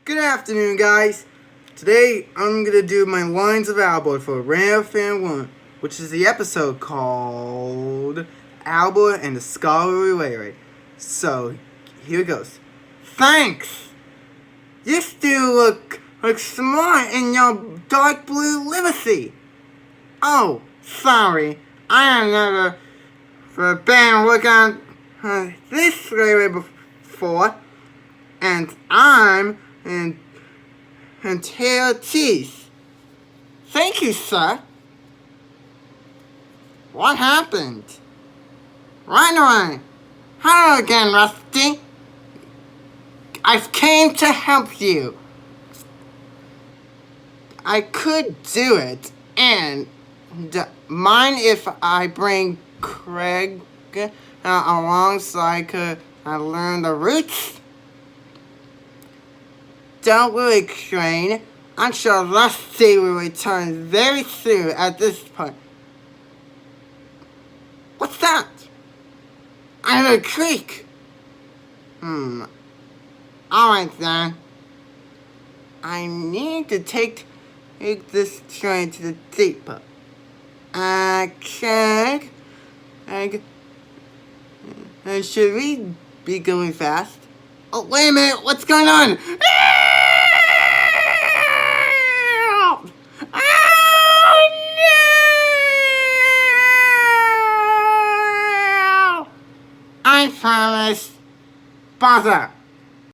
Good afternoon, guys. Today I'm gonna do my lines of Albert for Railfan I, which is the episode called Albert and the Scholarly Railway. So here it goes. Thanks. You still look smart in your dark blue Liberty. Oh, sorry. I have never been working on this railway before, and I'm in tail teeth. Thank you, sir. What happened? Right away. Hello again, Rusty. I came to help you. I could do it, and mind if I bring Craig along so I could learn the routes? Don't worry, Crane. I'm sure Rusty will return very soon at this point. What's that? I heard a creak. Alright then. I need to take this train to the depot. Okay. Should we be going fast? Oh, wait a minute. What's going on? I promise. Bother.